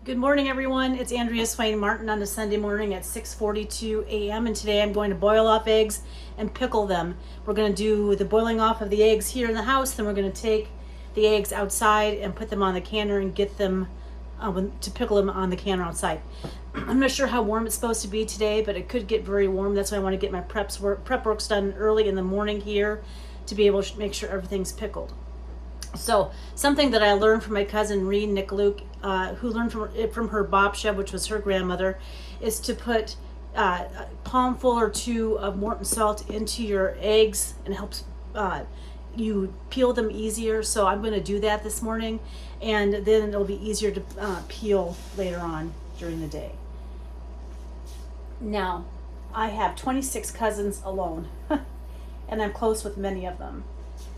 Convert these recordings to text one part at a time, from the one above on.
Good morning, everyone. It's Andrea Swayne Martin on a Sunday morning at 6:42 a.m. and today I'm going to boil off eggs and pickle them. We're going to do the boiling off of the eggs here in the house, then we're going to take the eggs outside and put them on the canner and get them to pickle them on the canner outside. I'm not sure how warm it's supposed to be today, but it could get very warm. That's why I want to get my prep works done early in the morning here to be able to make sure everything's pickled. So something that I learned from my cousin Rhee Nykoluk, who learned from her Babcia, which was her grandmother, is to put a palmful or two of Morton salt into your eggs, and it helps you peel them easier. So I'm going to do that this morning, and then it'll be easier to peel later on during the day. Now, I have 26 cousins alone, and I'm close with many of them.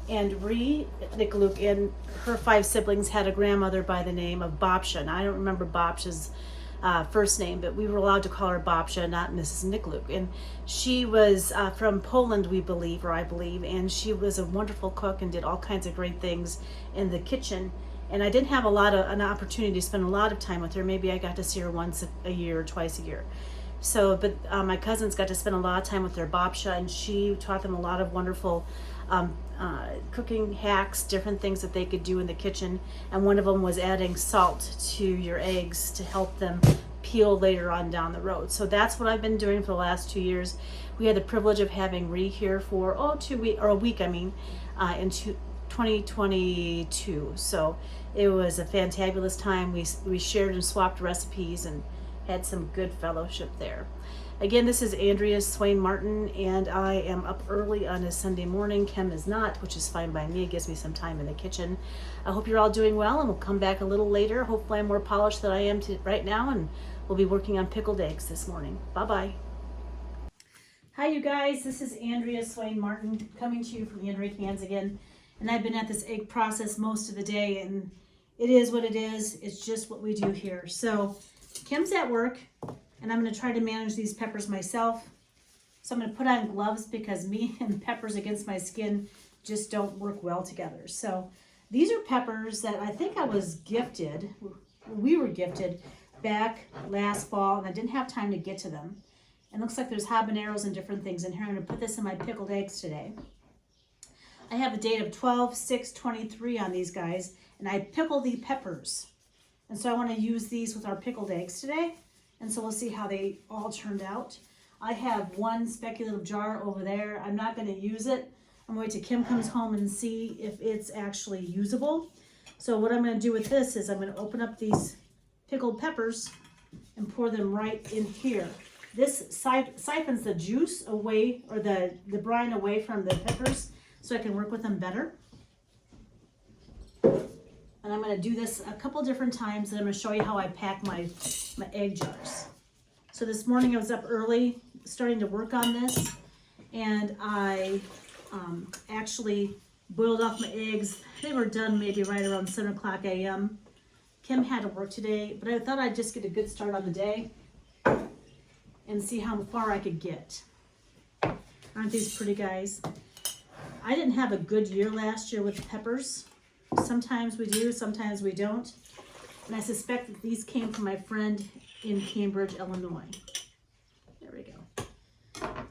And Rhee Nykoluk and her 5 siblings had a grandmother by the name of Babcia. And I don't remember Babcia's first name, but we were allowed to call her Babcia, not Mrs. Nykoluk. And she was from Poland, I believe, and she was a wonderful cook and did all kinds of great things in the kitchen. And I didn't have an opportunity to spend a lot of time with her. Maybe I got to see her once a year or twice a year. So, but my cousins got to spend a lot of time with their Babcia, and she taught them a lot of wonderful cooking hacks, different things that they could do in the kitchen. And one of them was adding salt to your eggs to help them peel later on down the road. So that's what I've been doing for the last 2 years. We had the privilege of having Rhee here for a week in 2022. So it was a fantabulous time. We shared and swapped recipes and had some good fellowship there. Again, this is Andrea Swayne Martin, and I am up early on a Sunday morning. Kim is not, which is fine by me. It gives me some time in the kitchen. I hope you're all doing well, and we'll come back a little later. Hopefully I'm more polished than I am right now, and we'll be working on pickled eggs this morning. Bye-bye. Hi, you guys. This is Andrea Swayne Martin coming to you from Andrea Cans again. And I've been at this egg process most of the day, and it is what it is. It's just what we do here. So Kim's at work, and I'm going to try to manage these peppers myself. So I'm going to put on gloves because me and peppers against my skin just don't work well together. So these are peppers that I think I was gifted. We were gifted back last fall, and I didn't have time to get to them. It looks like there's habaneros and different things in here. I'm going to put this in my pickled eggs today. I have a date of 12/6/23 on these guys, and I pickle the peppers. And so I want to use these with our pickled eggs today. And so we'll see how they all turned out. I have one speculative jar over there. I'm not going to use it. I'm going to wait till Kim comes home and see if it's actually usable. So what I'm going to do with this is I'm going to open up these pickled peppers and pour them right in here. This siphons the juice away, or the brine away from the peppers, so I can work with them better. And I'm going to do this a couple different times, and I'm going to show you how I pack my egg jars. So this morning I was up early starting to work on this, and I actually boiled off my eggs. They were done maybe right around 7 o'clock a.m. Kim had to work today, but I thought I'd just get a good start on the day and see how far I could get. Aren't these pretty, guys? I didn't have a good year last year with peppers. Sometimes we do, sometimes we don't. And I suspect that these came from my friend in Cambridge, Illinois. There we go.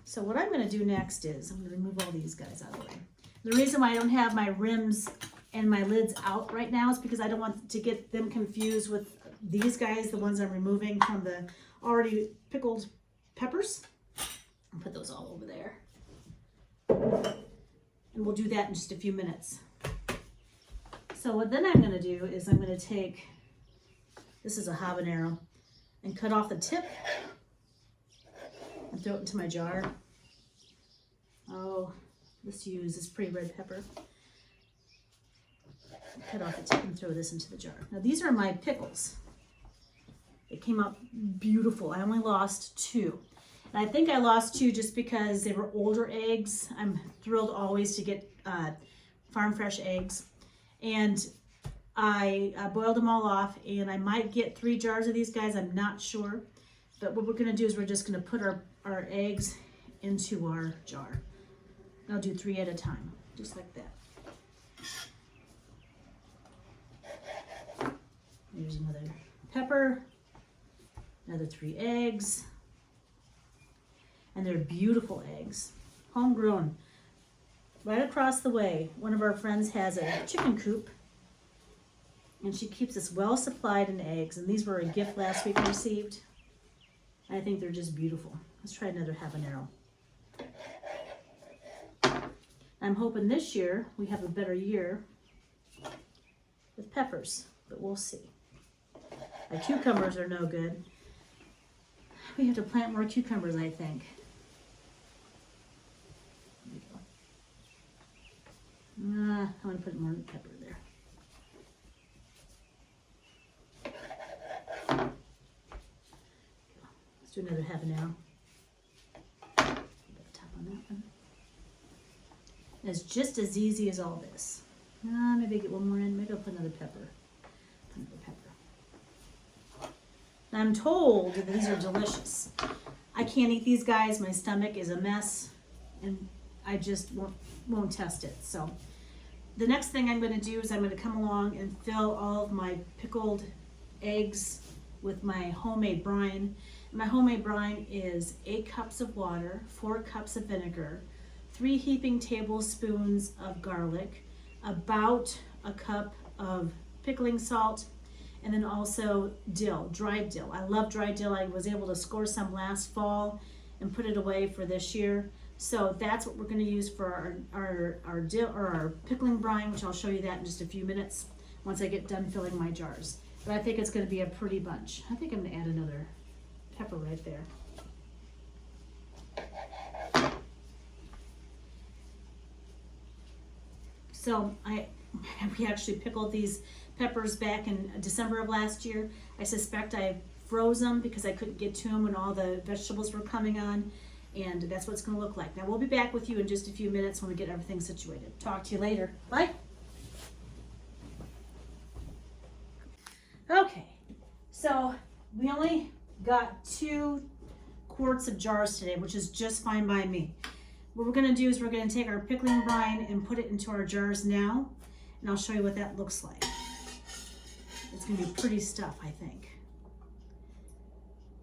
So what I'm going to do next is I'm going to remove all these guys out of the way. The reason why I don't have my rims and my lids out right now is because I don't want to get them confused with these guys, the ones I'm removing from the already pickled peppers. I'll put those all over there. And we'll do that in just a few minutes. So what then I'm going to do is I'm going to take, this is a habanero, and cut off the tip and throw it into my jar. Oh, let's use this pretty red pepper. Cut off the tip and throw this into the jar. Now these are my pickles. They came out beautiful. I only lost 2. And I think I lost 2 just because they were older eggs. I'm thrilled always to get farm fresh eggs. And I boiled them all off, and I might get 3 jars of these guys. I'm not sure. But what we're going to do is we're just going to put our eggs into our jar. I'll do 3 at a time, just like that. Here's another pepper, another 3 eggs, and they're beautiful eggs, homegrown. Right across the way, one of our friends has a chicken coop, and she keeps us well supplied in eggs, and these were a gift last week I received. I think they're just beautiful. Let's try another habanero. I'm hoping this year we have a better year with peppers, but we'll see. My cucumbers are no good. We have to plant more cucumbers, I think. There we go. I'm going to put more pepper there. Let's do another habanero. Put the top on that one. It's just as easy as all this. Maybe get one more in. Maybe I'll put another pepper. Now, I'm told that these are delicious. I can't eat these guys. My stomach is a mess, and I just won't test it. So the next thing I'm going to do is I'm going to come along and fill all of my pickled eggs with my homemade brine. My homemade brine is 8 cups of water, 4 cups of vinegar, 3 heaping tablespoons of garlic, about a cup of pickling salt, and then also dill, dried dill. I love dried dill. I was able to score some last fall and put it away for this year. So that's what we're going to use for our dill, or our pickling brine, which I'll show you that in just a few minutes once I get done filling my jars. But I think it's going to be a pretty bunch. I think I'm going to add another pepper right there. So we actually pickled these peppers back in December of last year. I suspect I froze them because I couldn't get to them when all the vegetables were coming on, and that's what it's going to look like. Now we'll be back with you in just a few minutes when we get everything situated. Talk to you later. Bye. Okay, so we only got 2 quarts of jars today, which is just fine by me. What we're going to do is we're going to take our pickling brine and put it into our jars now, and I'll show you what that looks like. It's going to be pretty stuff, I think.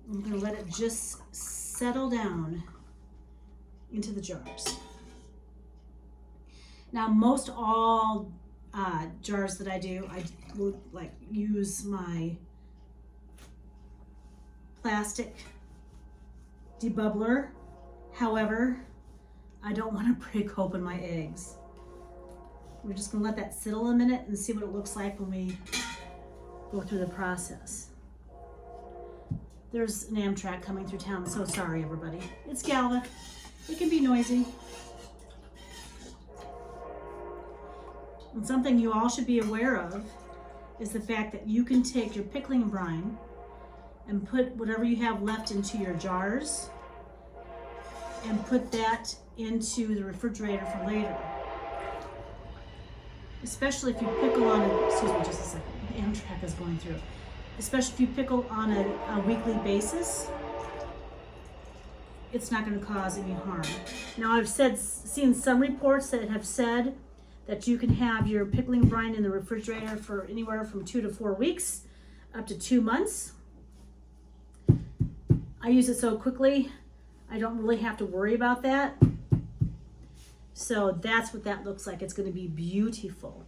I'm going to let it just settle down into the jars. Now, most all jars that I do, I will use my plastic debubbler. However, I don't want to break open my eggs. We're just going to let that settle a minute and see what it looks like when we go through the process. There's an Amtrak coming through town. So sorry, everybody. It's Galva. It can be noisy. And something you all should be aware of is the fact that you can take your pickling brine and put whatever you have left into your jars and put that into the refrigerator for later. Especially if you pickle on a, excuse me just a second, the Amtrak is going through. Especially if you pickle on a weekly basis, it's not going to cause any harm. Now I've seen some reports that have said that you can have your pickling brine in the refrigerator for anywhere from 2 to 4 weeks, up to 2 months. I use it so quickly, I don't really have to worry about that. So that's what that looks like. It's going to be beautiful.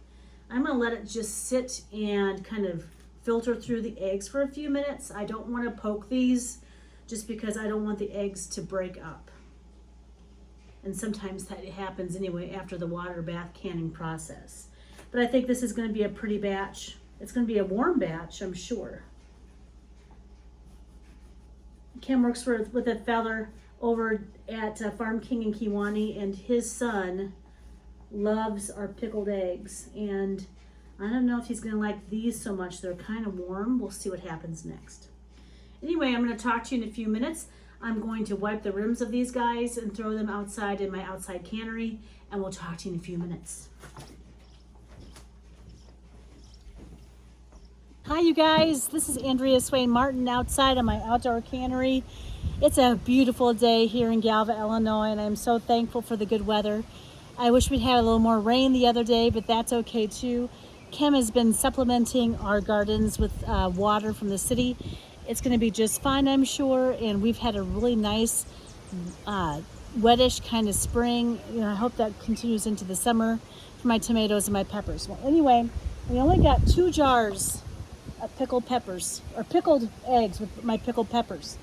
I'm going to let it just sit and kind of filter through the eggs for a few minutes. I don't want to poke these just because I don't want the eggs to break up. And sometimes that happens anyway after the water bath canning process. But I think this is going to be a pretty batch. It's going to be a warm batch, I'm sure. Kim works with a feller over at Farm King in Kewanee, and his son loves our pickled eggs. And I don't know if he's going to like these so much. They're kind of warm. We'll see what happens next. Anyway, I'm going to talk to you in a few minutes. I'm going to wipe the rims of these guys and throw them outside in my outside cannery, and we'll talk to you in a few minutes. Hi, you guys. This is Andrea Swayne Martin outside on my outdoor cannery. It's a beautiful day here in Galva, Illinois, and I'm so thankful for the good weather. I wish we'd had a little more rain the other day, but that's okay too. Kim has been supplementing our gardens with water from the city. It's going to be just fine, I'm sure. And we've had a really nice, wettish kind of spring. You know, I hope that continues into the summer for my tomatoes and my peppers. Well, anyway, we only got 2 jars of pickled peppers, or pickled eggs with my pickled peppers.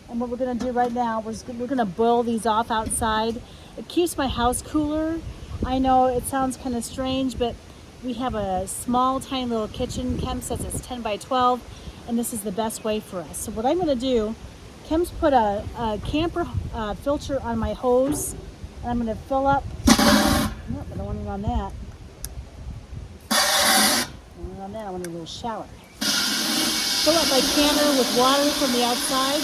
And what we're going to do right now, we're going to boil these off outside. It keeps my house cooler. I know it sounds kind of strange, but we have a small, tiny little kitchen. Kim says it's 10 by 12, and this is the best way for us. So what I'm going to do, Kim's put a camper filter on my hose, and I'm going to fill up. Oh, I don't want it on that. I don't want it on that. I want a little shower. Fill up my canner with water from the outside.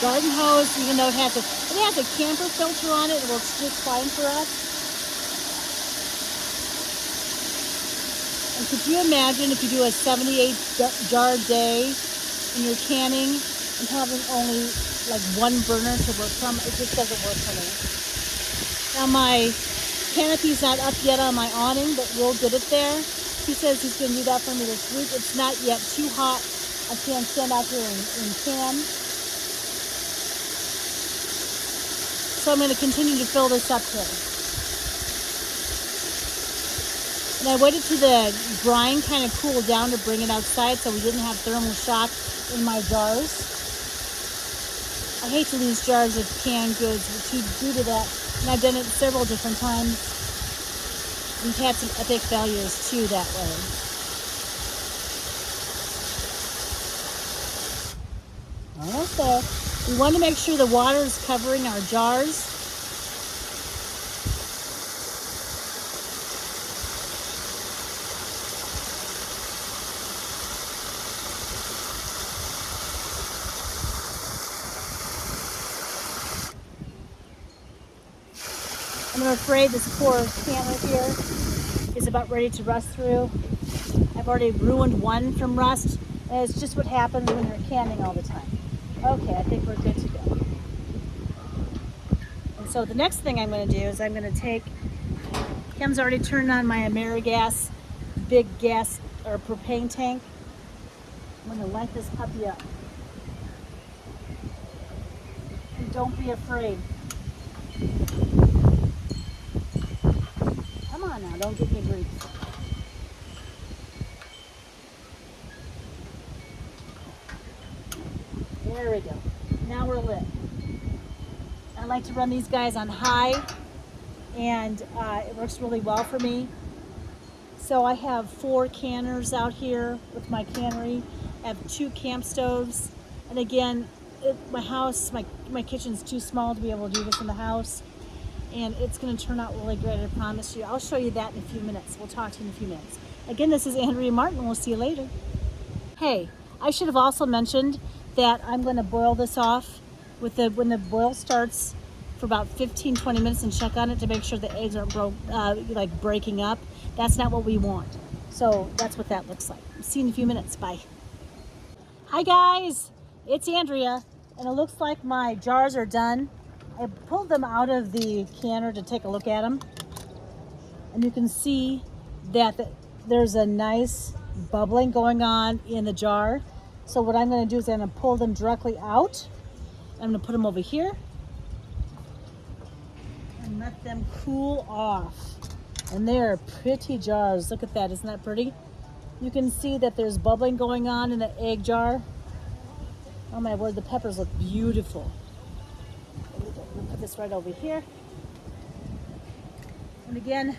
Garden hose, even though it has a camper filter on it, it works just fine for us. And could you imagine if you do a 78 jar day and you're canning and having only like 1 burner to work from? It just doesn't work for me. Now my canopy's not up yet on my awning, but we'll get it there. He says he's going to do that for me this week. It's not yet too hot. I can't stand out here and can. So I'm going to continue to fill this up here. And I waited till the brine kind of cooled down to bring it outside so we didn't have thermal shock in my jars. I hate to lose jars of canned goods due to that. And I've done it several different times. We've had some epic failures too that way. Almost there. We want to make sure the water is covering our jars. I'm afraid this poor canner here is about ready to rust through. I've already ruined one from rust, and it's just what happens when you're canning all the time. Okay, I think we're good to go. And so the next thing I'm going to do is I'm going to take, Kim's already turned on my AmeriGas big gas or propane tank. I'm going to light this puppy up. And don't be afraid. Come on now, don't give me grief. There we go. Now we're lit. I like to run these guys on high, and it works really well for me. So I have 4 canners out here with my cannery. I have 2 camp stoves, and again, my house, my kitchen's too small to be able to do this in the house, and it's going to turn out really great, I promise you. I'll show you that in a few minutes. We'll talk to you in a few minutes. Again, this is Andrea Martin. We'll see you later. Hey, I should have also mentioned that I'm going to boil this off with when the boil starts for about 15-20 minutes, and check on it to make sure the eggs aren't like breaking up. That's not what we want. So that's what that looks like. See you in a few minutes. Bye. Hi guys, it's Andrea, and it looks like my jars are done. I pulled them out of the canner to take a look at them, and you can see that there's a nice bubbling going on in the jar. So what I'm going to do is I'm going to pull them directly out. I'm going to put them over here and let them cool off. And they're pretty jars. Look at that. Isn't that pretty? You can see that there's bubbling going on in the egg jar. Oh my word, the peppers look beautiful. We'll put this right over here. And again,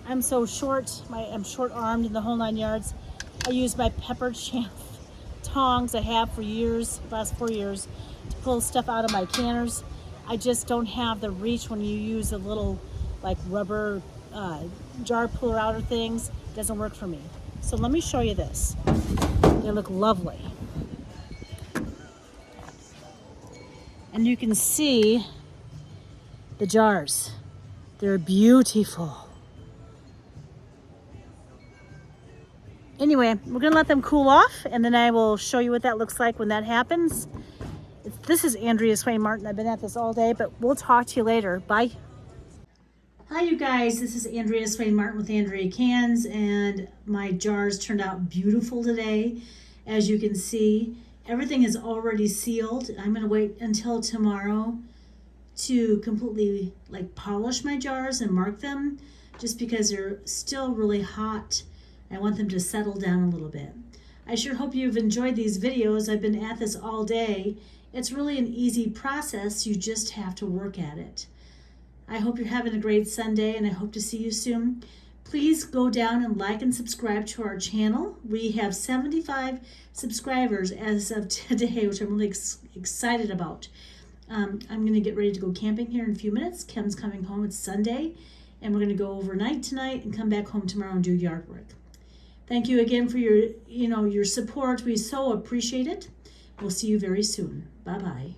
I'm so short. I'm short-armed in the whole 9 yards. I use my pepper champ tongs I have for years, last 4 years, to pull stuff out of my canners. I just don't have the reach when you use a little like rubber jar puller outer things. It doesn't work for me. So let me show you this. They look lovely. And you can see the jars. They're beautiful. Anyway, we're gonna let them cool off, and then I will show you what that looks like when that happens. This is Andrea Swayne Martin. I've been at this all day, but we'll talk to you later. Bye. Hi, you guys. This is Andrea Swayne Martin with Andrea Cans, and my jars turned out beautiful today. As you can see, everything is already sealed. I'm going to wait until tomorrow to completely polish my jars and mark them, just because they're still really hot. I want them to settle down a little bit. I sure hope you've enjoyed these videos. I've been at this all day. It's really an easy process. You just have to work at it. I hope you're having a great Sunday, and I hope to see you soon. Please go down and like and subscribe to our channel. We have 75 subscribers as of today, which I'm really excited about. I'm going to get ready to go camping here in a few minutes. Kim's coming home. It's Sunday, and we're going to go overnight tonight and come back home tomorrow and do yard work. Thank you again for your support. We so appreciate it. We'll see you very soon. Bye-bye.